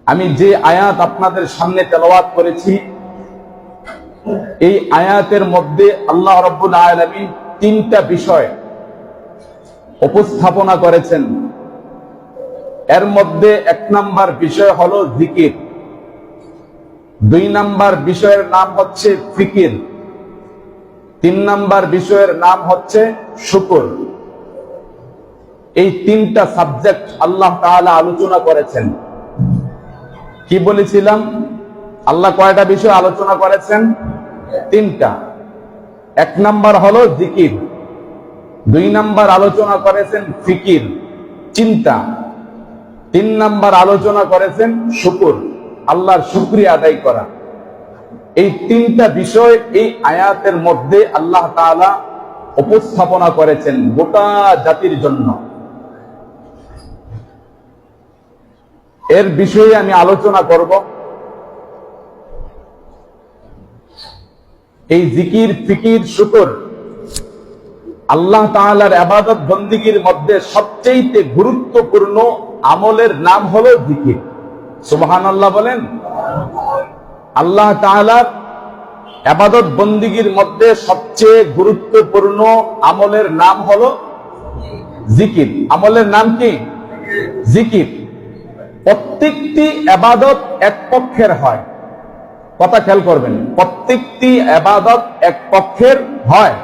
আমি যে আয়াত আপনাদের সামনে তেলাওয়াত করেছি, এই আয়াতের মধ্যে আল্লাহ রাব্বুল আলামিন তিনটা বিষয় উপস্থাপনা করেছেন। এর মধ্যে এক নাম্বার বিষয় হলো জিকির, দুই নাম্বার বিষয়ের নাম হচ্ছে ফিকির, তিন নাম্বার বিষয়ের নাম হচ্ছে শুকর। এই তিনটা সাবজেক্ট আল্লাহ তাআলা আলোচনা করেছেন। কি বলেছিলাম? আল্লাহ কয়টা বিষয় আলোচনা করেছেন? তিনটা। এক নাম্বার হলো জিকির, দুই নাম্বার আলোচনা করেছেন ফিকির, চিন্তা, তিন নাম্বার আলোচনা করেছেন শুকর, আল্লাহর শুকরিয়া আদায় করা। এই তিনটা বিষয় এই আয়াতের মধ্যে আল্লাহ তাআলা উপস্থাপনা করেছেন গোটা জাতির জন্য। এর বিষয়ে আমি আলোচনা করব। এই জিকির, ফিকির, শুকর আল্লাহ তাআলার ইবাদত বন্দেগীর মধ্যে সবচেয়ে গুরুত্বপূর্ণ আমলের নাম হলো জিকির। সুবহানাল্লাহ বলেন। আল্লাহ তাআলার ইবাদত বন্দেগীর মধ্যে সবচেয়ে গুরুত্বপূর্ণ আমলের নাম হলো জিকির। আমলের নাম কি? জিকির। প্রত্যেকটি ইবাদত এক পক্ষের হয়। কথা খেয়াল করবেন, প্রত্যেকটি ইবাদত এক পক্ষের হয়,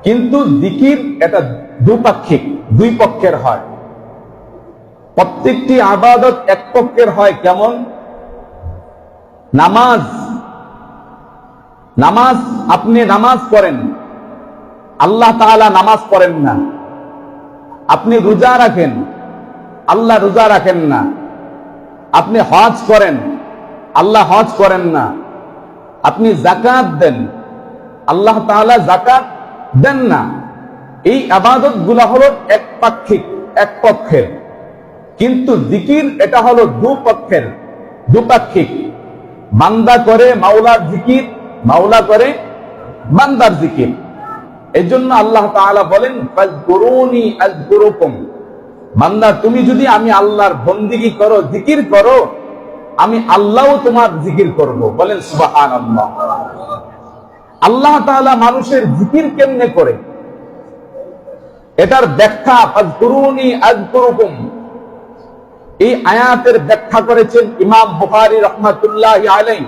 কিন্তু জিকির এটা দুপাক্ষিক, দুই পক্ষের হয়। প্রত্যেকটি ইবাদত এক পক্ষের হয়। কেমন? নামাজ, নামাজ আপনি নামাজ পড়েন, আল্লাহ তাআলা নামাজ পড়েন না। আপনি রোজা রাখেন, আল্লাহ রোজা রাখেন না। আপনি হজ করেন, আল্লাহ হজ করেন না। আপনি যাকাত দেন, আল্লাহ তাআলা যাকাত দেন না। এই ইবাদত গুলা হলো একপাক্ষিক, এক পক্ষের, কিন্তু জিকির এটা হলো দুপক্ষের, দুপাক্ষিক। বান্দা করে মাওলার জিকির, মাওলা করে বান্দার জিকির। এজন্য আল্লাহ তাআলা বলেন ফাযকুরুনি আযকুরুকুম, বান্দা তুমি যদি আমি আল্লাহর বন্দেগী করো, জিকির করো, আমি আল্লাহও তোমার জিকির করব। বলেন সুবহানাল্লাহ। আল্লাহ তাআলা মানুষের জিকির কেমনে করে, এটার ব্যাখ্যা ফাযকুরুনি আযকুরুকুম, এই আয়াতের ব্যাখ্যা করেছেন ইমাম বুখারী রাহমাতুল্লাহি আলাইহি,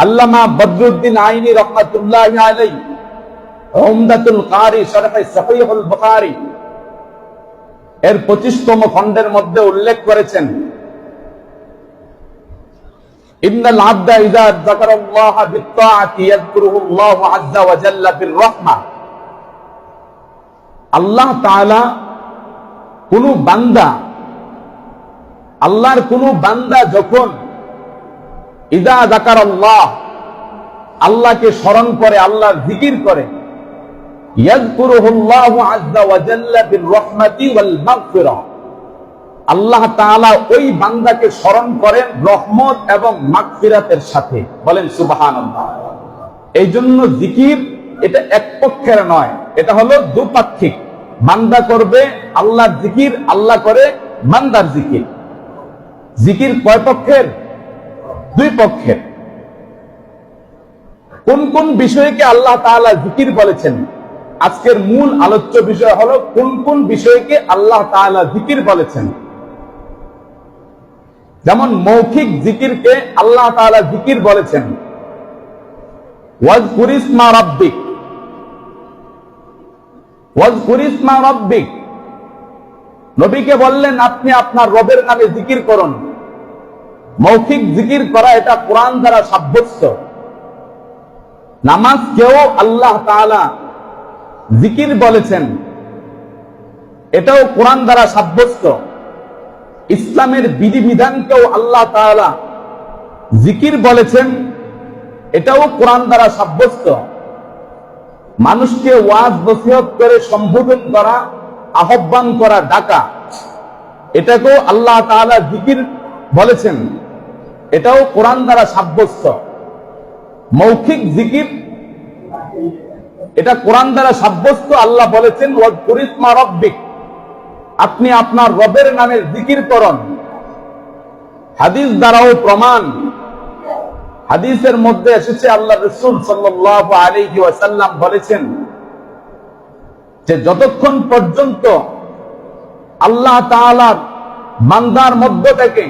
আল্লামা বদরুদ্দিন আইনি রাহমাতুল্লাহি আলাইহি উমদাতুল কারি শরহে সহিহুল বুখারী এর 25তম খণ্ডের মধ্যে উল্লেখ করেছেন, ইন্নাল আবদা ইযা যাকারাল্লাহা বিত্তাআতি ইয়াযকুরুহুল্লাহু আযজা ওয়া জাল্লা বিররাহমা। আল্লাহ তাআলা কোন বান্দা, আল্লাহর কোন বান্দা যখন ইযা যাকারাল্লাহ, আল্লাহকে স্মরণ করে, আল্লাহর জিকির করে, ইয়াযকুরুহুল্লাহু আযজা ওয়া জাল্লা বিররাহমাতি ওয়াল মাগফিরা, আল্লাহ তাআলা ওই বান্দাকে স্মরণ করেন রহমত এবং মাগফিরাতের সাথে। বলেন সুবহানাল্লাহ। এই জন্য জিকির এটা এক পক্ষের নয়, এটা হলো দুপাক্ষিক। বান্দা করবে আল্লাহর জিকির, আল্লাহ করে বান্দার জিকির। জিকির কয় পক্ষের? দুই পক্ষের। কোন কোন বিষয়কে আল্লাহ তাআলা জিকির বলেছেন? আজকের মূল আলোচ্য বিষয় হলো কোন কোন বিষয়কে আল্লাহ তাআলা জিকির বলেছেন। যেমন মৌখিক জিকিরকে আল্লাহ তাআলা জিকির বলেছেন ওয়াজকুর ইসমা রাব্বিক, ওয়াজকুর ইসমা রাব্বিক। নবীকে বললেন আপনি আপনার রবের নামে জিকির করুন। মৌখিক জিকির করা এটা কোরআন দ্বারা সাব্যস্ত। নামাজকেও আল্লাহ তাআলা জিকির বলেছেন, এটাও কোরআন দ্বারা সাব্যস্ত। ইসলামের বিধিবিধানকেও আল্লাহ তাআলা জিকির বলেছেন, এটাও কোরআন দ্বারা সাব্যস্ত। মানুষকে ওয়াজ নসিহত করে সম্বোধন করা, আহ্বান করা, ডাকা, এটাকেও আল্লাহ তাআলা জিকির বলেছেন, এটাও কোরআন দ্বারা সাব্যস্ত। মৌখিক জিকির এটা কোরআন দ্বারা সাব্যস্ত। আল্লাহ বলেছেন ওয়াজকুর ইসমা রাব্বিক, আপনি আপনার রবের নামে জিকির করুন। হাদিস দ্বারাও প্রমাণ। হাদিসের মধ্যে এসেছে আল্লাহ রাসূল সাল্লাল্লাহু আলাইহি ওয়াসাল্লাম বলেছেন যে যতক্ষণ পর্যন্ত আল্লাহ তাআলার বান্দার মধ্য থেকে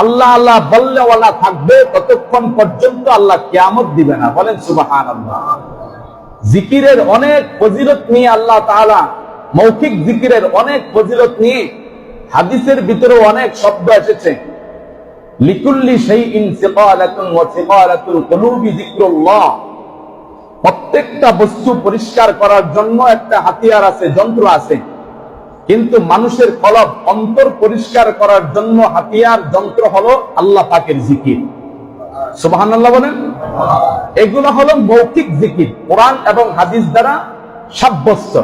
আল্লাহ আল্লাহ বললেওয়ালা থাকবে ততক্ষণ পর্যন্ত আল্লাহ কিয়ামত দিবে না। বলেন সুবহানাল্লাহ। জিকিরের অনেক ফজিলত নিয়ে আল্লাহ তাআলা, মৌখিক জিকিরের অনেক ফজিলত নিয়ে হাদিসের ভিতরে অনেক শব্দ এসেছে। লিকুল্লি শাইইন সিকালাতুন ওয়া সিকালাতুল কুলুবি যিকরুল্লাহ। প্রত্যেকটা বস্তু পরিষ্কার করার জন্য একটা হাতিয়ার আছে, যন্ত্র আছে, কিন্তু মানুষের কলব, অন্তর পরিষ্কার করার জন্য হাতিয়ার, যন্ত্র হলো আল্লাহ পাকের জিকির। সুবহানাল্লাহ বলেন। এগুলো হলো মৌখিক জিকির, কোরআন এবং হাদিস দ্বারা সাব্যস্ত।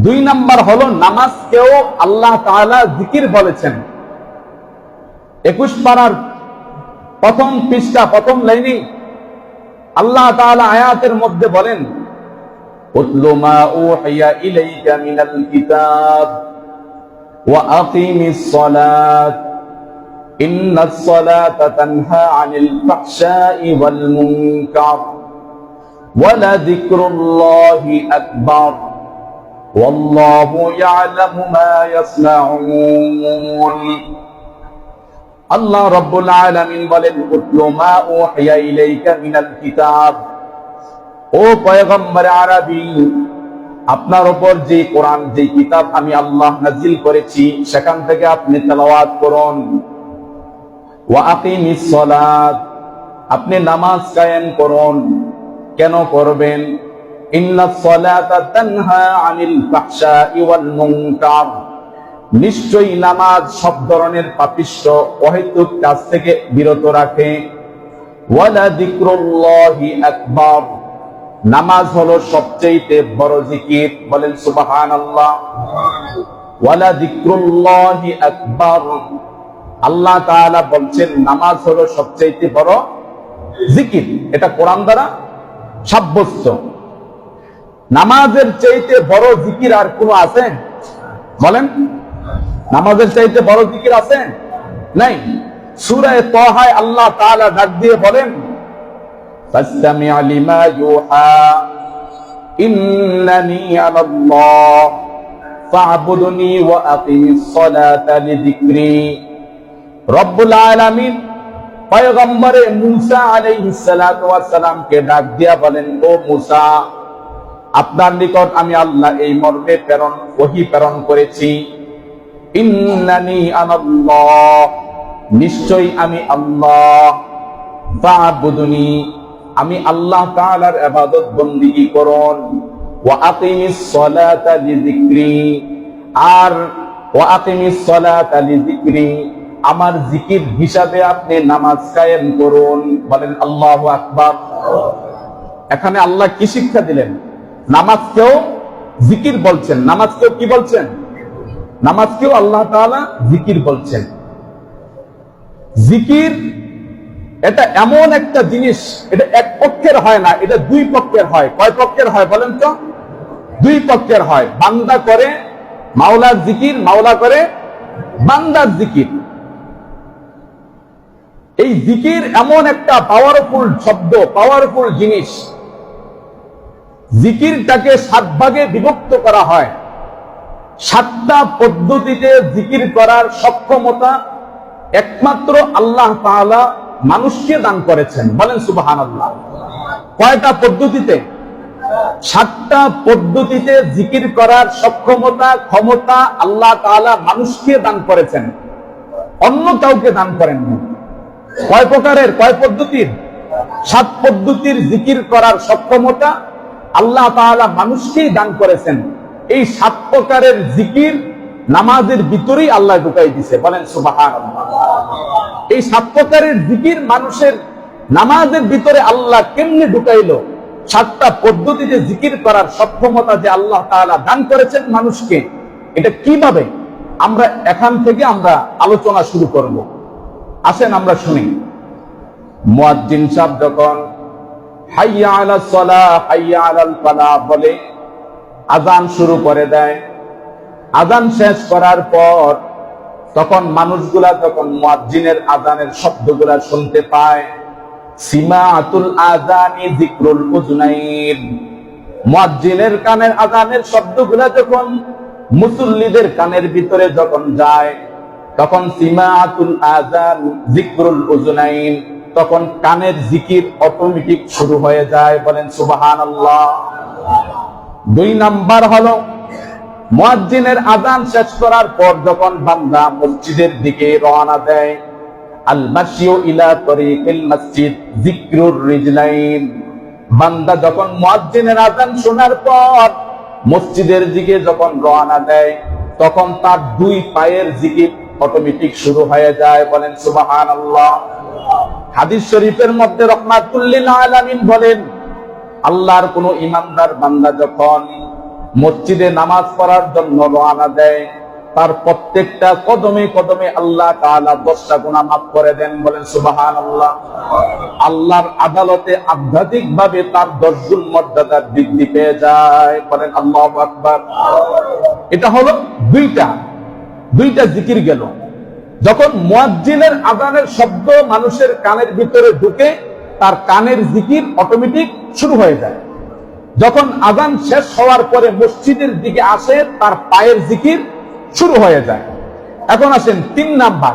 2 নাম্বার হলো নামাজকেও আল্লাহ তাআলা জিকির বলেছেন। 21 পারার প্রথম পৃষ্ঠা, প্রথম লাইনে আল্লাহ তাআলা আয়াতের মধ্যে বলেন, উতলু মা উহিয়া ইলাইকা মিনাল কিতাব ওয়া আকিমিস সালাত ইন্নাস সালাতা তানহা আনিল ফাহশাই ওয়াল মুনকার ওয়া লাযিকরুল্লাহি আকবার ওয়াল্লাহু ইয়ালামু মা ইয়াসনাউন। আল্লাহ রাব্বুল আলামিন বলেন, উতলু মা উহিয়া ইলাইকা মিনাল কিতাব, ও পয়গম্বর আরবি, আপনার উপর যে কোরআন, যে কিতাব আমি আল্লাহ নাজিল করেছি সেখান থেকে আপনি তেলাওয়াত করুন। ওয়া আকিমিস সালাত, আপনি নামাজ কায়েম করুন। কেন করবেন? ইন্নাস সালাতা তানহা আনিল ফাহশাই ওয়াল মুনকার, নিশ্চয়ই নামাজ সব ধরনের পাপিষ্ঠ অহেতুক কাজ থেকে বিরত রাখে। ওয়ালা যিকরুল্লাহি আকবার, নামাজ হলো সবচেয়ে বড় জিকির। বলেন সুবহানাল্লাহ। ওয়ালা যিকরুল্লাহি আকবার, আল্লাহ তাআলা বলছেন নামাজ হলো সবচেয়ে বড় জিকির। এটা কোরআন দ্বারা সাব্যস্ত। নামাজের চাইতে বড় জিকির আর কোনো আছে? বলেন, নামাজের চাইতে বড় জিকির আছে? নাই। সূরা তাহায় আল্লাহ তাআলা ডাক দিয়ে বলেন, ফাসতামি' লিমা ইউহা ইন্নানি আনাল্লাহ ফা'বুদনি ওয়া আকিমিস সালাতা লিযিকরি। রব্বুল আলামিন পয়গম্বরে মূসা আলাইহিস সালাতু ওয়াস সালামকে ডাক দিয়া বলেন, ও মূসা, আপনার নিকট আমি আল্লাহ এই মর্মে ওহী প্রেরণ করেছি, ইন্নানি আনাল্লাহ, নিশ্চয়ই আমি আল্লাহ, ফা'বুদনি, আমি আল্লাহ তাআলার ইবাদত বন্দেগী করুন, ওয়া আকিমিস সালাতা লিযিকরি, আর ওয়া আকিমিস সালাতা লিযিকরি, আমার জিকির হিসাবে আপনি নামাজ কায়েম করুন। বলেন আল্লাহু আকবার। এখানে আল্লাহ কি শিক্ষা দিলেন? নামাজকেও জিকির বলছেন। নামাজকেও কি বলছেন? নামাজকেও আল্লাহ তাআলা জিকির বলছেন। জিকির এটা এমন একটা জিনিস, এটা এক পক্ষের হয় না, এটা 2 পক্ষের হয়। কয় পক্ষের হয় বলেন তো? 2 পক্ষের হয়। বান্দা করে মাওলার জিকির, মাওলা করে বান্দার জিকির। এই জিকির এমন একটা পাওয়ারফুল শব্দ, পাওয়ারফুল জিনিস। জিকিরটাকে 7 ভাগে বিভক্ত করা হয়। 7টা পদ্ধতিতে জিকির করার সক্ষমতা একমাত্র আল্লাহ তাআলা মানুষকে দান করেছেন। বলেন সুবহানাল্লাহ। কয়টা পদ্ধতিতে? 7টা পদ্ধতিতে জিকির করার সক্ষমতা, ক্ষমতা আল্লাহ তাআলা মানুষকে দান করেছেন, অন্য কাউকে দান করেননি। কয় প্রকারের, কয় পদ্ধতির? 7 পদ্ধতির জিকির করার সক্ষমতা আল্লাহ তাআলা মানুষকেই দান করেছেন। এই 7 প্রকারের জিকির নামাজের ভিতরেই আল্লাহ ঢুকাই দিয়েছে। বলেন সুবহানাল্লাহ। এই 7 প্রকারের জিকির মানুষের নামাজের ভিতরে আল্লাহ কেমনে ঢুকাইলো? 7টা পদ্ধতিতে জিকির করার সক্ষমতা যে আল্লাহ তাআলা দান করেছেন মানুষকে, এটা কিভাবে আমরা এখান থেকে আমরা আলোচনা শুরু করব। আসেন আমরা শুনি। মুয়াজ্জিন সাহেব যখন হাইয়া আলাস সালাহ, হাইয়া আলাল ফালাহ বলে আযান শুরু করে দেয়, আযান শেষ করার পর তখন মানুষগুলা যখন মুয়াজ্জিনের আযানের শব্দগুলা শুনতে পায়, সিমাআতুল আযানি যিকরুল উযুনাইন, মুয়াজ্জিনের কানের আযানের শব্দগুলা যখন মুসল্লিদের কানের ভিতরে যখন যায়, তখন সিমাআতুল আযান যিকরুল উযুনাইন, তখন কানের জিকির অটোমেটিক শুরু হয়ে যায়। বলেন সুবহানাল্লাহ। 2 নাম্বার হলো মুয়াজ্জিনের আযান শেষ করার পর যখন বান্দা মসজিদের দিকে রওনা দেয়, আল মাশিউ ইলা তরিকিল মসজিদ যিকরুর রিজলাইন, বান্দা যখন মুয়াজ্জিনের আযান শোনার পর মসজিদের দিকে যখন রওনা দেয়, তখন তার 2 পায়ের জিকির অটোমেটিক শুরু হয়ে যায়। বলেন সুবহানাল্লাহ। হাদিস শরীফের মধ্যে রাহমাতুল লিল আলামিন বলেন, আল্লাহর কোন ইমানদার বান্দা যখন মসজিদে নামাজ পড়ার জন্য রওনা দেয়, তার প্রত্যেকটা কদমে কদমে আল্লাহ তাআলা 10টা গুনাহ মাফ করে দেন। বলেন সুবহানাল্লাহ। আল্লাহর আদালতে আধ্যাত্মিকভাবে তার 10 গুণ মর্যাদা বৃদ্ধি পেয়ে যায়। বলেন আল্লাহু আকবার। এটা হলো দুইটা জিকির গেল। যখন মুয়াজ্জিনের আযানের শব্দ মানুষের কানের ভিতরে ঢুকে, তার কানের জিকির অটোমেটিক শুরু হয়ে যায়। যখন আযান শেষ হওয়ার পরে মসজিদের দিকে আসে, তার পায়ের জিকির শুরু হয়ে যায়। এখন আসেন 3 নাম্বার,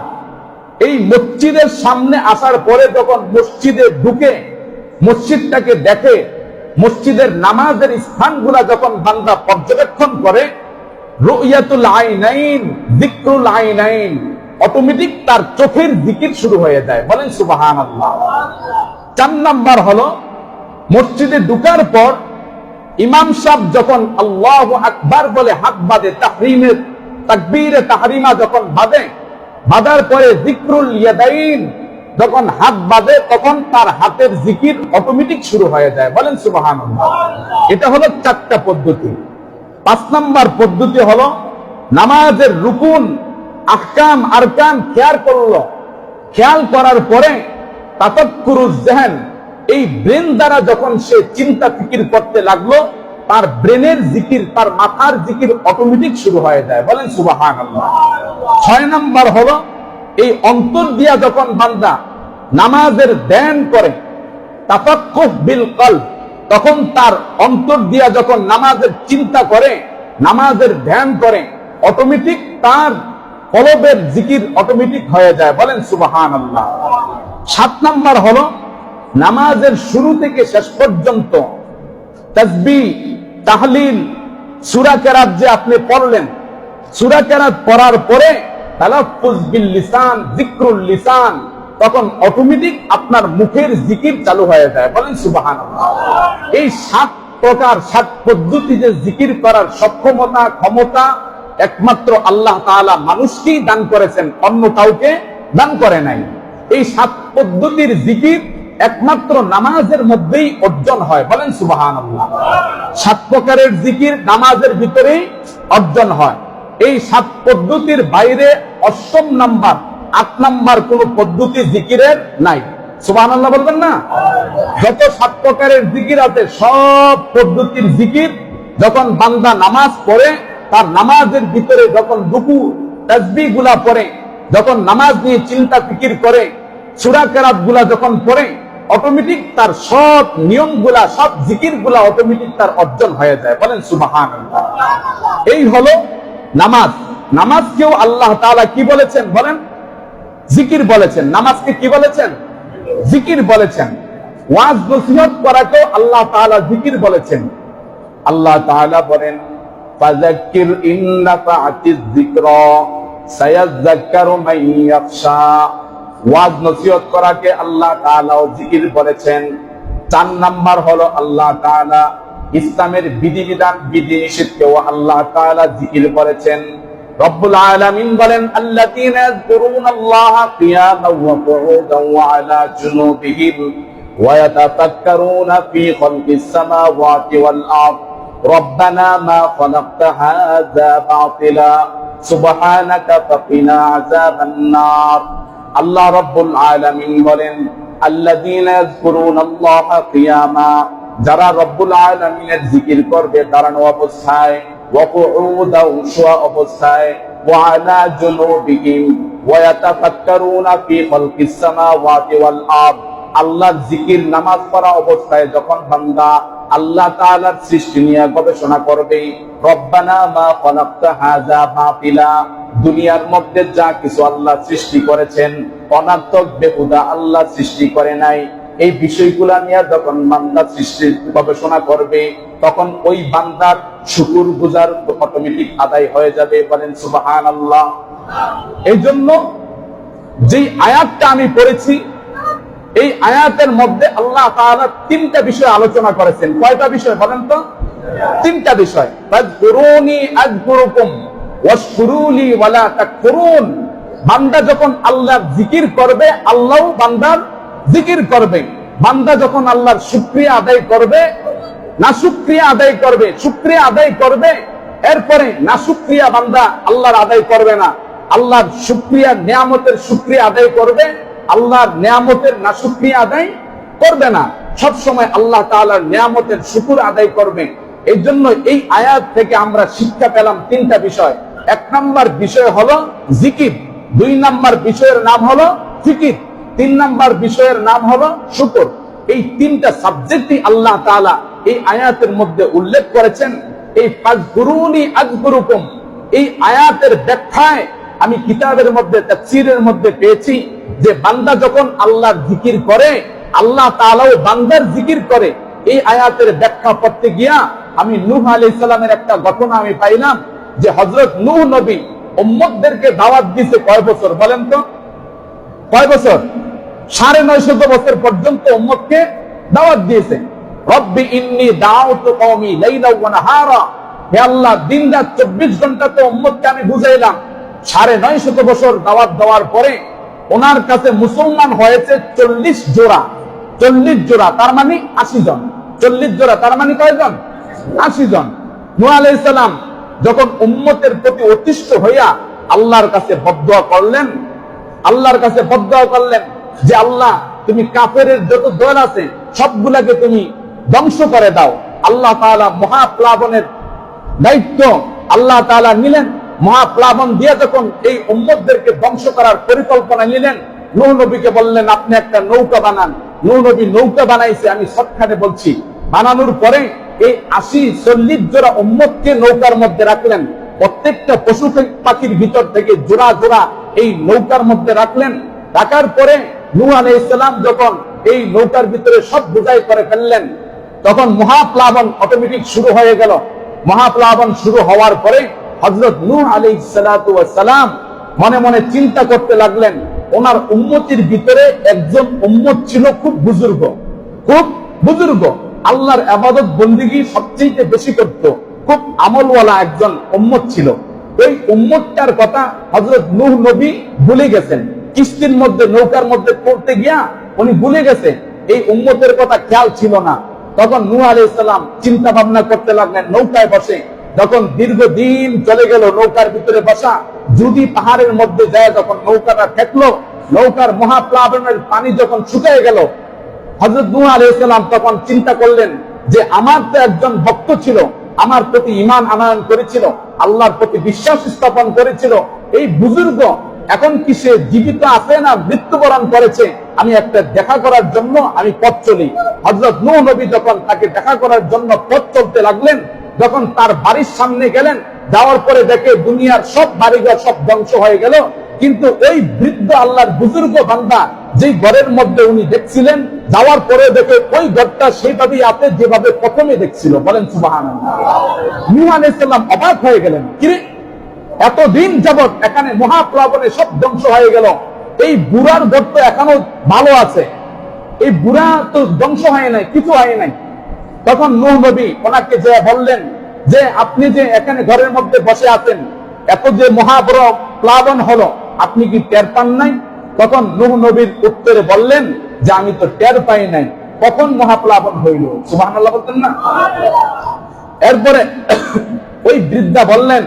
এই মসজিদের সামনে আসার পরে যখন মসজিদে ঢুকে মসজিদটাকে দেখে, মসজিদের নামাজের স্থানগুলা যখন বান্দা পর্যবেক্ষণ করে, রুয়াতুল আইনাইন যিকরুল আইনাইন, অটোমেটিক তার চোখের জিকির শুরু হয়ে যায়। বলেন সুবহানাল্লাহ। 4 নাম্বার হলো মসজিদে ঢুকার পর ইমাম সাহেব যখন আল্লাহু আকবার বলে হাত বাঁধে, তাকবীরে তাহরিমা যখন বাঁধার পরে যিকরুল ইয়াদাইন যখন হাত বাঁধে, তখন তার হাতের জিকির অটোমেটিক শুরু হয়ে যায়। বলেন সুবহানাল্লাহ। এটা হলো 4টা পদ্ধতি। 5 নাম্বার পদ্ধতি হলো নামাজের রুকুন, আহকাম, আরকান খেয়াল করার পরে তাতাক্কুরুজ যিহন, এই ব্রেন দ্বারা যখন সে চিন্তা ফিকির করতে লাগলো, তার ব্রেনের জিকির, তার মাথার জিকির অটোমেটিক শুরু হয়ে যায়। বলেন সুবহানাল্লাহ। 6 নাম্বার হলো এই অন্তর দিয়া যখন বান্দা নামাজের ধ্যান করে, তাফাক্কুহ বিল কলব, তখন তার অন্তর দিয়া যখন নামাজের চিন্তা করে, নামাজের ধ্যান করে, অটোমেটিক তার কলবের জিকির অটোমেটিক হয়ে যায়। বলেন সুবহানাল্লাহ। 7 নাম্বার হলো নামাজের শুরু থেকে শেষ পর্যন্ত তাসবিহ, তাহলিল, সূরা কেরাত যে আপনি পড়লেন, সূরা কেরাত পড়ার পরে তালাফফুজ বিল লিসান, যিকরুল লিসান, তখন অটোমেটিক আপনার মুখের জিকির চালু হয়ে যায়। বলেন সুবহানাল্লাহ। এই 7 প্রকার 7 পদ্ধতি যে জিকির করার সক্ষমতা, ক্ষমতা একমাত্র আল্লাহ তাআলা মানুষকেই দান করেছেন, অন্য কাউকে দান করে নাই। এই 7 পদ্ধতির জিকির একমাত্র নামাজের মধ্যেই অর্জন হয়। বলেন সুবহানাল্লাহ। 7 প্রকারের জিকির নামাজের ভিতরেই অর্জন হয়। এই 7 পদ্ধতির বাইরে 8ম নাম্বার, 8 নাম্বার কোন পদ্ধতি জিকিরের নাই। সুবহানাল্লাহ বলবেন না? যত 7 প্রকারের জিকির আছে, সব পদ্ধতির জিকির যখন বান্দা নামাজ পড়ে, তার নামাজের ভিতরে যখন রুকু তাসবিহ গুলা পড়ে, যখন নামাজ নিয়ে চিন্তা ফিকির করে, সূরা কেরাত গুলা যখন পড়ে, অটোমেটিক তার সব নিয়মগুলা, সব জিকিরগুলা অটোমেটিক তার অর্জন হয়ে যায়। বলেন সুবহানাল্লাহ। এই হলো নামাজ। নামাজকেও আল্লাহ তাআলা কি বলেছেন বলেন? জিকির বলেছেন। নামাজকে কি বলেছেন? জিকির বলেছেন। ওয়াজ নসিহত করাকেও আল্লাহ তাআলা জিকির বলেছেন। আল্লাহ তাআলা বলেন, ফাযাক্কির ইন নাফাআতিয যিকরা সায়াযাক্কারু মান ইয়াখশা। ওয়াজ নসিহত করাকে আল্লাহ তাআলা জিকির বলেছেন। 4 নাম্বার হলো আল্লাহ তাআলা ইসলামের বিধিবিধান, বিধিনিষেধকেও আল্লাহ তাআলা জিকির বলেছেন। রব্বুল আলামিন বলেন, আল্লাযীনা ইয়াযকুরুনাল্লাহা কিয়ামান ওয়া কুউদান ওয়া আলা জুনুবিহিম ওয়া ইয়াতাফাক্কারুনা ফী খালকিস সামাওয়াতি ওয়াল আরদ রব্বানা মা খালাকতা হাযা বাতিলা সুবহানাকা ফাকিনা আযাবান নার। আল্লাহ রাব্বুল আলামিন বলেন, আল্লাযীনা ইয়াযকুরুনাল্লাহা কিয়ামা, যারা রব্বুল আলামিনের জিকির করবে দাঁড়ানো অবস্থায়, ওয়া কুউদান, শোয়া অবস্থায়, ওয়া আলা জুনুবিহিম ওয়া ইয়াতাফাক্কারুনা ফি খালকিস সামাওয়াতি ওয়াল আরদ। আল্লাহর জিকির নামাজ পড়া অবস্থায় যখন বান্দা আল্লাহ তাআলার সৃষ্টি নিয়ে গবেষণা করবে, রব্বানা মা খালাকতা হাযা বাতিলা, দুনিয়ার মধ্যে যা কিছু আল্লাহ সৃষ্টি করেছেন অনার্থক বেহুদা আল্লাহ সৃষ্টি করে নাই, এই বিষয়গুলা নিয়ে যখন বান্দা সৃষ্টি গবেষণা করবে তখন ওই বান্দার শুকর গুজার অটোমেটিক আদায় হয়ে যাবে। বলেন সুবহানাল্লাহ। এই জন্য যেই আয়াতটা আমি পড়েছি এই আয়াতের মধ্যে আল্লাহ তাআলা তিনটা বিষয় আলোচনা করেছেন। কয়টা বিষয় বলেন তো? তিনটা বিষয়। ফাযকুরুনি আযকুরুকুম ওয়াশকুরুলি ওয়ালা তাকফুরুন। বান্দা যখন আল্লাহর জিকির করবে আল্লাহও বান্দার জিকির করবে। বান্দা যখন আল্লাহর শুকরিয়া আদায় করবে, না শুকরিয়া আদায় করবে, শুকরিয়া আদায় করবে, এরপরে না শুকরিয়া বান্দা আল্লাহর আদায় করবে না, আল্লাহর শুকরিয়া নিয়ামতের শুকরিয়া আদায় করবে, আল্লাহর নিয়ামতের না শুকরিয়া আদায় করবে না, সব সময় আল্লাহ তাআলার নিয়ামতের শুকর আদায় করবে। এই জন্য এই আয়াত থেকে আমরা শিক্ষা পেলাম তিনটা বিষয়। এক নাম্বার বিষয় হলো জিকির, দুই নাম্বার বিষয়ের নাম হলো ফিকির, তিন নাম্বার বিষয়ের নাম হলো শুকর। এই তিনটা সাবজেক্টই আল্লাহ তাআলা এই আয়াতের মধ্যে উল্লেখ করেছেন। এই ফাযকুরুনি আযকুরুকুম এই আয়াতের ব্যাখ্যায় আমি কিতাবের মধ্যে তাফসীরের মধ্যে পেয়েছি যে বান্দা যখন আল্লাহর জিকির করে আল্লাহ তাআলাও বান্দার জিকির করে। এই আয়াতের ব্যাখ্যা করতে গিয়া আমি নূহ আলাইহিস সালামের একটা ঘটনা আমি পাইলাম যে হযরত নূহ নবী উম্মতদেরকে দাওয়াত দিয়েছে কয় বছর বলেন তো? কয় বছর? 950 বছর পর্যন্ত উম্মতকে দাওয়াত দিয়েছে। রব্বি ইন্নী দাউতু কওমি লাইলাও ওয়া নাহারা, হে আল্লাহ দিন রাত 24 ঘন্টা তো উম্মতকে আমি বুঝাইলাম। 950 বছর দাওয়াত দেওয়ার পরে ওনার কাছে মুসলমান হয়েছে 40 জোড়া। 40 জোড়া তার মানে 80 জন। 40 জোড়া তার মানে কয়জন? 80 জন। নূহ আলাইহিস সালাম যখন উম্মতের প্রতি অতিষ্ঠ হইয়া আল্লাহর কাছে বদদুয়া করলেন, আল্লাহর কাছে বদদুয়া করলেন যে আল্লাহ তুমি কাফেরের যত দল আছে সবগুলাকে তুমি ধ্বংস করে দাও। আল্লাহ তাআলা মহাপ্লাবনের দায়িত্ব আল্লাহ তাআলা নিলেন। মহাপ্লাবন দিয়ে যখন এই উম্মতদেরকে ধ্বংস করার পরিকল্পনা নিলেন, নূহ নবীকে বললেন আপনি একটা নৌকা বানান। নূহ নবী নৌকা বানাইছে, আমি শর্টকাটে বলছি। বানানোর পরে এই 40 জোড়া উম্মতকে নৌকার মধ্যে রাখলেন। প্রত্যেকটা পশু পাখির ভিতর থেকে জোড়া জোড়া এই নৌকার মধ্যে রাখলেন। রাখার পরে নূহ আলাইহিস সালাম যখন এই নৌকার ভিতরে সব বোঝাই করে ফেললেন তখন মহাপ্লাবন অটোমেটিক শুরু হয়ে গেল। মহাপ্লাবন শুরু হওয়ার পরে হযরত নূহ আলাইহিস সালাতু ওয়াস সালাম মনে মনে চিন্তা করতে লাগলেন, ওনার উম্মতির ভিতরে একজন উম্মত ছিল খুব বুজুর্গ, খুব বুজুর্গ, আল্লাহর ইবাদত বন্দেগী সবচেয়ে বেশি করত, খুব আমলওয়ালা একজন উম্মত ছিল। এই উম্মতটার কথা হযরত নূহ নবী ভুলে গেছেন। কিস্তির মধ্যে নৌকার মধ্যে পড়তে গিয়া উনি ভুলে গেছে, এই উম্মতের কথা খেয়াল ছিল না। তখন নূহ আলাইহিস সালাম চিন্তা ভাবনা করতে লাগলেন নৌকায় বসে। যখন দীর্ঘদিন চলে গেল নৌকার ভিতরে বসা, যদি পাহাড়ের মধ্যে যায় যখন নৌকাটা ঠেকলো, নৌকার মহাপ্লাবনের পানি যখন শুকিয়ে গেল, হযরত নূহ আলাইহিস সালাম তখন চিন্তা করলেন যে আমার তো একজন ভক্ত ছিল, আমার প্রতি ঈমান আনয়ন করেছিল, আল্লাহর প্রতি বিশ্বাস স্থাপন করেছিল, এই বুজুর্গ এখন কি সে জীবিত আছে না মৃত্যুবরণ করেছে, আমি একটা দেখা করার জন্য আমি পথ চলি। হযরত নূহ নবী যখন তাকে দেখা করার জন্য পথ চলতে লাগলেন, যখন তার বাড়ির সামনে গেলেন, যাওয়ার পরে দেখে দুনিয়ার সব বাড়িঘর সব ধ্বংস হয়ে গেল, কিন্তু ওই বৃদ্ধ আল্লাহর বুজুর্গ বান্দা যেই ঘরের মধ্যে উনি দেখছিলেন, যাওয়ার পরে দেখে ওই ঘরটা সেইভাবেই আছে যেভাবে প্রথমে দেখছিল। বলেন সুবহানাল্লাহ। নূহ আলাইহিস সালাম অবাক হয়ে গেলেন, কিরে এতদিন যাবত এখানে মহাপ্লাবনে সব ধ্বংস হয়ে গেল, এই বুড়ার ঘর তো এখনো ভালো আছে, এই বুড়া তো ধ্বংস হয় নাই, কিছু হয় নাই। তখন নূহ নবী ওনাকে যে বললেন যে আপনি যে এখানে ঘরের মধ্যে বসে আছেন, এত যে মহাবড় প্লাবন হলো, আপনি কি টের পান নাই? তখন নূহ নবীর উত্তরে বললেন যে আমি তো টের পাই নাই, কখন মহাপ্লাবন হইল। সুবহানাল্লাহ বলতেন না? এরপরে ওই বৃদ্ধা বললেন,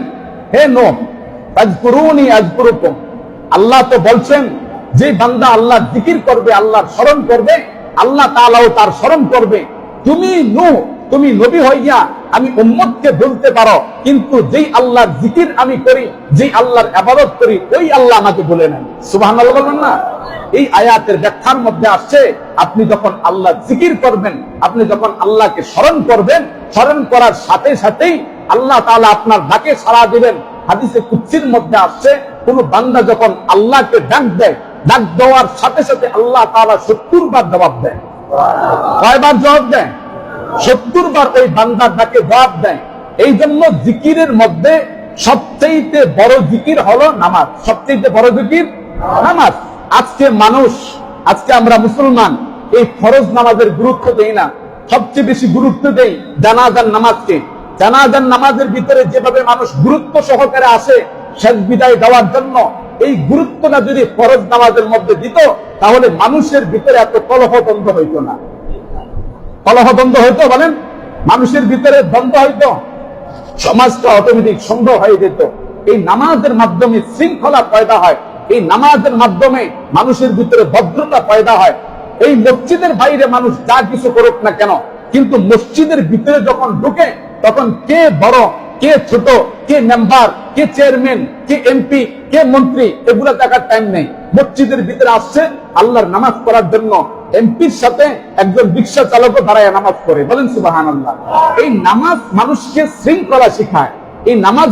হে নূহ, আযকুরুনি আযকুরুকুম, আল্লাহ তো বলছেন যে বান্দা আল্লাহর জিকির করবে, আল্লাহর স্মরণ করবে, আল্লাহ তাআলাও তার স্মরণ করবে। তুমি নূহ তুমি নবী হইয়া আমি উম্মতকে বলতে পারো, কিন্তু যেই আল্লাহর জিকির আমি করি, যেই আল্লাহর ইবাদত করি, ওই আল্লাহ আমাকে বলে নেন। সুবহানাল্লাহ বলবেন না? এই আয়াতের ব্যাখ্যার মধ্যে আসছে, আপনি যখন আল্লাহ জিকির করবেন, আপনি যখন আল্লাহকে স্মরণ করবেন, স্মরণ করার সাথে সাথেই আল্লাহ তাআলা আপনার ডাকে সাড়া দিবেন। হাদিসে কুদসির মধ্যে আসছে, কোন বান্দা যখন আল্লাহকে ডাক দেয়, ডাক দেওয়ার সাথে সাথে আল্লাহ তাআলা 70 বার জবাব দেয়। কয়বার জবাব দেয়? 70 বার ওই বান্দার ডাকে জবাব দেয়। এই জন্য জিকিরের মধ্যে সবচেয়ে বড় জিকির হলো নামাজ। সবচেয়ে বড় জিকির নামাজ। আজকে আমরা মুসলমান এই ফরজ নামাজের গুরুত্ব দেই না, সবচেয়ে বেশি গুরুত্ব দেই জানাজার নামাজকে। জানাজার নামাজের ভিতরে যেভাবে মানুষ গুরুত্ব সহকারে আসে শেষ বিদায় দেওয়ার জন্য, এই গুরুত্বটা যদি ফরজ নামাজের মধ্যে দিত, তাহলে মানুষের ভিতরে এত কলহদ্বন্দ্ব হইতো না। কলহদ্বন্দ্ব হইতো বলেন? মানুষের ভিতরে দ্বন্দ্ব হইতো, সমাজটা অটোমেটিক সুন্দর হয়ে যেত। এই নামাজের মাধ্যমে শৃঙ্খলা পয়দা হয়, এই নামাজের মাধ্যমে মানুষের ভিতরে ভদ্রতা পয়দা হয়। এই মসজিদের বাইরে মানুষ যা কিছু করুক না কেন, কিন্তু মসজিদের ভিতরে যখন ঢুকে, তখন কে বড়, কে ছোট, কে মেম্বার, কে চেয়ারম্যান, কে এমপি, কে মন্ত্রী, এগুলা দেখার টাইম নেই। মসজিদের ভিতরে আসছে আল্লাহর নামাজ পড়ার জন্য, এমপির সাথে একজন রিকশা চালকও দাঁড়ায় নামাজ পড়ে। বলেন সুবহানাল্লাহ। এই নামাজ মানুষকে শৃঙ্খলা শিখায়। এই নামাজ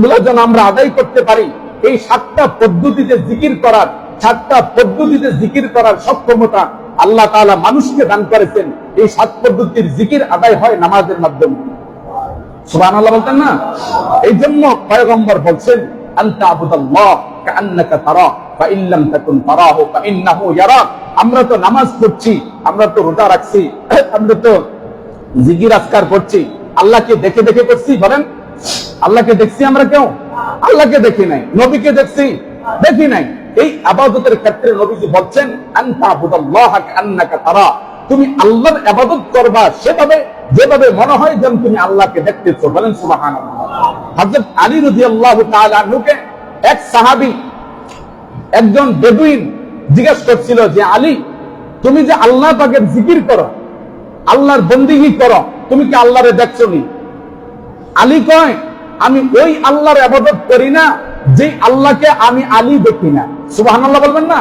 গুলো যেন আমরা আদায় করতে পারি, এই 7টা পদ্ধতিতে জিকির করার সক্ষমতা আল্লাহ তাআলা মানুষকে দান করেছেন। এই 7 পদ্ধতির জিকির আদায় হয় নামাজের মাধ্যমে। সুবহানাল্লাহ বলতেন না? এই জন্য পয়গম্বর বলছেন, আনতা আবুদাল্লাহ কাআন্নাকা তারা ফা ইন লাম তাকুন তারাহু ফা ইন্নাহু ইয়ারাক। আমরা তো নামাজ পড়ছি, আমরা তো রোজা রাখছি, আমরা তো জিকির আজকার করছি, আল্লাহকে দেখে দেখে করছি? বলেন, আল্লাহকে দেখছি আমরা কেউ? আল্লাহকে দেখি নাই। নবীকে দেখছি? দেখি নাই। এই ইবাদতের ক্ষেত্রে নবীজি বলছেন, আনতা আবুদাল্লাহ কাআন্নাকা তারা, তুমি আল্লাহর ইবাদত করবা সেভাবে যেভাবে মনে হয় যেন তুমি আল্লাহকে দেখতেছো। বলেন সুবহানাল্লাহ। হযরত আলী রাদিয়াল্লাহু তাআলা আনহুকে এক সাহাবী, একজন বেদুইন জিজ্ঞেস করছিল যে, আলী, তুমি যে আল্লাহ পাকের জিকির করো, আল্লাহর বন্দেগী করো, তুমি কি আল্লাহরে দেখছো নি? আলী কয়, আমি ওই আল্লাহর ইবাদত করি না যে আল্লাহকে আমি আলী দেখি না। সুবহানাল্লাহ বলবেন না?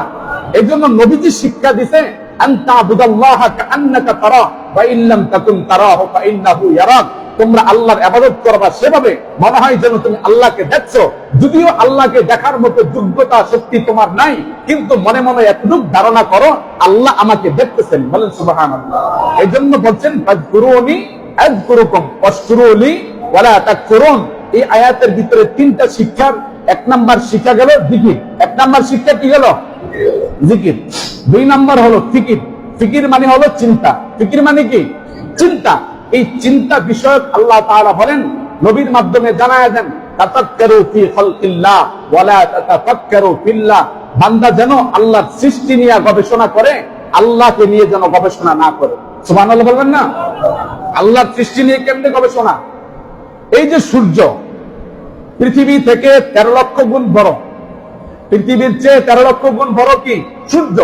এই জন্য নবীজি শিক্ষা দিছে, আনতা আবুদাল্লাহ কাআন্নাকা তারা ওয়া ইন লাম তাকুন তারাহু ফা ইন্নাহু ইয়ারাক। তোমরা আল্লাহর ইবাদত করবা সেভাবে মনে হয় যেন তুমি আল্লাহকে দেখছো, যদিও আল্লাহকে দেখার মতো যোগ্যতা শক্তি তোমার নাই, কিন্তু মনে মনে এতটুকু ধারণা করো আল্লাহ আমাকে দেখতেছেন। বলেন সুবহানাল্লাহ। এই জন্য বলছেন, ফাযকুরুনি আযকুরুকুম ওয়াশকুরুলি ওয়ালা তাকফুরুন। এই আয়াতের ভিতরে 3টা শিক্ষার 1 নাম্বার শিক্ষা গেল জিকির। 1 নাম্বার শিক্ষা কি গেল? জিকির। 2 নাম্বার হলো ফিকির। ফিকির মানে হলো চিন্তা। ফিকির মানে কি? চিন্তা। এই চিন্তা বিষয়ক আল্লাহ তাআলা বলেন, নবীর মাধ্যমে জানায় দেন, তাতাক্কারু ফি খালকিল্লাহ ওয়ালা তাতাফাক্কারু ফিল্লাহ। বান্দা যেন আল্লাহর সৃষ্টি নিয়ে গবেষণা করে, আল্লাহকে নিয়ে যেন গবেষণা না করে। সুবহানাল্লাহ বলবেন না? আল্লাহর সৃষ্টি নিয়ে কেমনে গবেষণা? এই যে সূর্য পৃথিবী থেকে 13 লক্ষ গুণ বড়, পৃথিবীর চেয়ে 13 লক্ষ গুণ বড় কি সূর্য?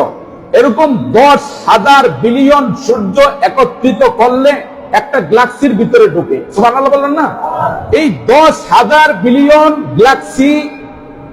এরকম 10,000 বিলিয়ন সূর্য একত্রিত করলে একটা গ্যালাক্সির ভিতরে ঢুকে। সুবহানাল্লাহ বললেন না? এই 10,000 বিলিয়ন গ্যালাক্সি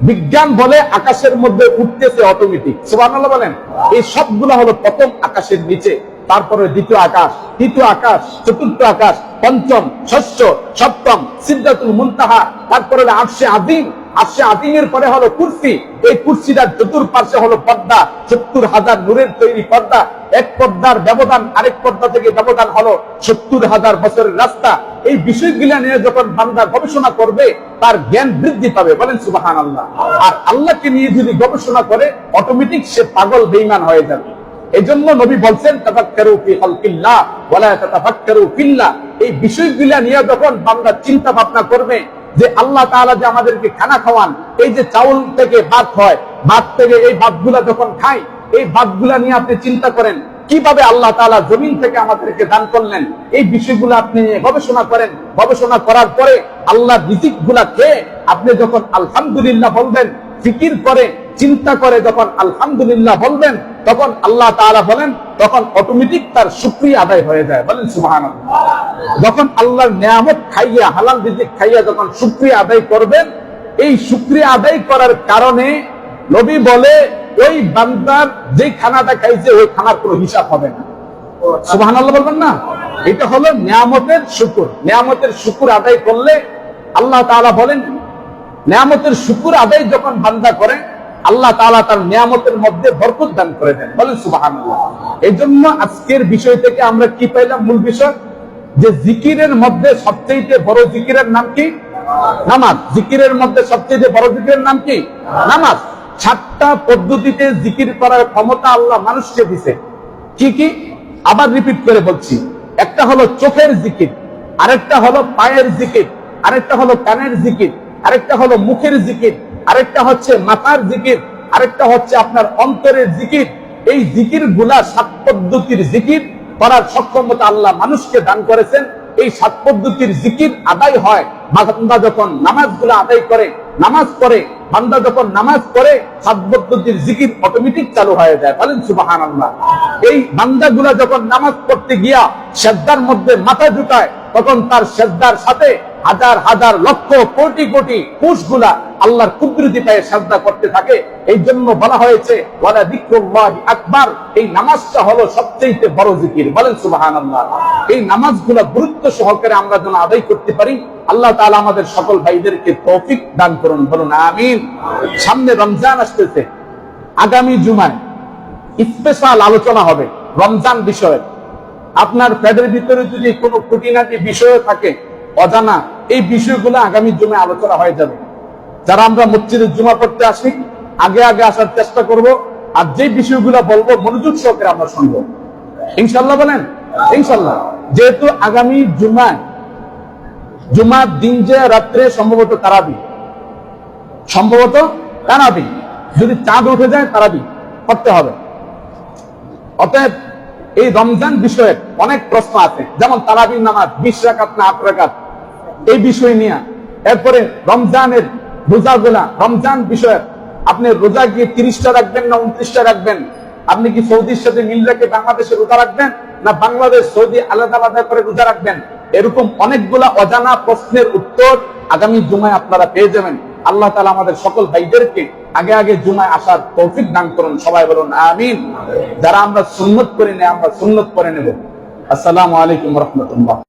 বিজ্ঞান বলে আকাশের মধ্যে উঠতেছে অটোমেটিক। সুবহানাল্লাহ বলেন। এই সবগুলো হলো প্রথম আকাশের নিচে, তারপরে দ্বিতীয় আকাশ, তৃতীয় আকাশ, চতুর্থ আকাশ, পঞ্চম, ষষ্ঠ, সপ্তম, সিদরাতুল মুনতাহা, তারপরে আরশে আযীম, আরশে আযীমের পরে হলো কুরসি। এই কুরসিটার চতুর্পাশে হলো পর্দা, 70,000 নূরের তৈরি পর্দা। এক পর্দার ব্যবধান আরেক পর্দা থেকে ব্যবধান হলো 70,000 বছরের রাস্তা। এই বিষয়গুলো নিয়ে যখন বান্দা গবেষণা করবে, তার জ্ঞান বৃদ্ধি পাবে। বলেন সুবহানাল্লাহ। আর আল্লাহকে নিয়ে যদি গবেষণা করে, অটোমেটিক সে পাগল বেঈমান হয়ে যাবে। এই জন্য নবী বলছেন, তাফাক্কারু ফি খালকিল্লাহ ওয়ালা তাতাফাক্কারু ফিল্লাহ। এই বিষয়গুলো নিয়ে যখন বান্দা চিন্তা ভাবনা করবে, যে আল্লাহ তাআলা যে আমাদেরকে খানা খাওয়ান, এই যে চাউল থেকে ভাত হয়, ভাত থেকে এই ভাতগুলা যখন খাই, এই ভাতগুলা নিয়ে আপনি চিন্তা করেন, কিভাবে আল্লাহ তাআলা জমিন থেকে আমাদেরকে দান করলেন। এই বিষয়গুলো আপনি গবেষণা করেন। গবেষণা করার পরে আল্লাহর রিজিক গুলা খেয়ে আপনি যখন আলহামদুলিল্লাহ বলবেন, ফিকির করে চিন্তা করে যখন আলহামদুলিল্লাহ বলবেন, তখন আল্লাহ তাআলা বলেন, তখন অটোমেটিক তার শুকরিয়া আদায় হয়ে যায়। বলেন সুবহানাল্লাহ। যখন আল্লাহর নিয়ামত খাইয়া, হালাল রিজিক খাইয়া যখন শুকরিয়া আদায় করবেন, এই শুকরিয়া আদায় করার কারণে নবী বলে ওই বান্দার যে খানাটা খাইছে ওই খানার কোনো হিসাব হবে না। সুবহানাল্লাহ বলবেন না? এটা হলো নিয়ামতের শুকর। নিয়ামতের শুকর আদায় করলে আল্লাহ তাআলা বলেন, নিয়ামতের শুকর আদায় যখন বান্দা করে আল্লাহ তাআলা তার নিয়ামতের মধ্যে বরকত দান করে দেন। বলেন সুবহানাল্লাহ। এই জন্য আজকের বিষয় থেকে আমরা কি পাইলাম? মূল বিষয় যে জিকিরের মধ্যে সবচেয়ে বড় জিকিরের নাম কি? নামাজ। জিকিরের মধ্যে সবচেয়ে বড় জিকিরের নাম কি? নামাজ। 7টা পদ্ধতিতে জিকির করার ক্ষমতা আল্লাহ মানুষকে দিয়েছে। কি কি? আবার রিপিট করে বলছি। একটা হলো চোখের জিকির, আরেকটা হলো পায়ের জিকির, আরেকটা হলো কানের জিকির, আরেকটা হলো মুখের জিকির, আরেকটা হচ্ছে মাথার জিকির, আরেকটা হচ্ছে আপনার অন্তরের জিকির। এই জিকির গুলা 7 পদ্ধতির জিকির করার সক্ষমতা আল্লাহ মানুষকে দান করেছেন। এই 7 পদ্ধতির জিকির আদায় হয় বান্দা যখন নামাজগুলো আদায় করে, নামাজ পড়ে। বান্দা যখন নামাজ পড়ে 7 পদ্ধতির জিকির অটোমেটিক চালু হয়ে যায়। বলেন সুবহানাল্লাহ। এই বান্দাগুলা যখন নামাজ পড়তে গিয়া সিজদার মধ্যে মাথা ঝুঁকায়, তখন তার সিজদার সাথে হাজার হাজার লক্ষ কোটি কোটি কোষগুলা আল্লাহর কুদরতি পায়ে সিজদা করতে থাকে। এই জন্য বলা হয়েছে ওয়ালা যিকরুল্লাহি আকবার। এই নামাজটা হলো সবচেয়ে বড় জিকির। বলেন সুবহানাল্লাহ। এই নামাজগুলো গুরুত্ব সহকারে আমরা যেন আদায় করতে পারি, আল্লাহ তাআলা আমাদের সকল ভাইদেরকে তৌফিক দান করুন। বলুন আমিন। সামনে রমজান আসতেছে। আগামী জুমায় স্পেশাল আলোচনা হবে রমজান বিষয়ে। আপনার পেটের ভিতরে যদি কোনো খুঁটিনাটি বিষয় থাকে অজানা, এই বিষয়গুলো আগামী জুমায় আলোচনা হয়ে যাবে। যারা আমরা মসজিদে জুমা পড়তে আসি আগে আগে আসার চেষ্টা করব, আর যে বিষয়গুলো বলবো মনোযোগ সহকারে আমরা শুনবো ইনশাল্লাহ। বলেন ইনশাল্লাহ। যেহেতু আগামী জুমার দিন যে রাত্রে সম্ভবত তারাবি, যদি চাঁদ উঠে যায় তারাবি করতে হবে। অতএব এই রমজান বিষয়ে অনেক প্রশ্ন আছে, যেমন তারাবির নামাজ 20 রাকাত না 8 রাকাত, এই বিষয় নিয়ে। এরপরে রমজানের রোজাগুলা, রমজান বিষয়ে আপনি রোজা গিয়ে 30টা রাখবেন না 29টা রাখবেন? আপনি কি সৌদির সাথে মিল রেখে বাংলাদেশে রোজা রাখবেন, না বাংলাদেশ সৌদি আলাদা আলাদা করে রোজা রাখবেন? এরকম অনেকগুলা অজানা প্রশ্নের উত্তর আগামী জুমায় আপনারা পেয়ে যাবেন। আল্লাহ তাআলা আমাদের সকল ভাইদেরকে আগে আগে জুমায় আসার তৌফিক দান করুন। সবাই বলুন আমিন। যারা আমরা সুন্নত করি না, আমরা সুন্নত করে নেব। আসসালামু আলাইকুম ওয়া রাহমাতুল্লাহ।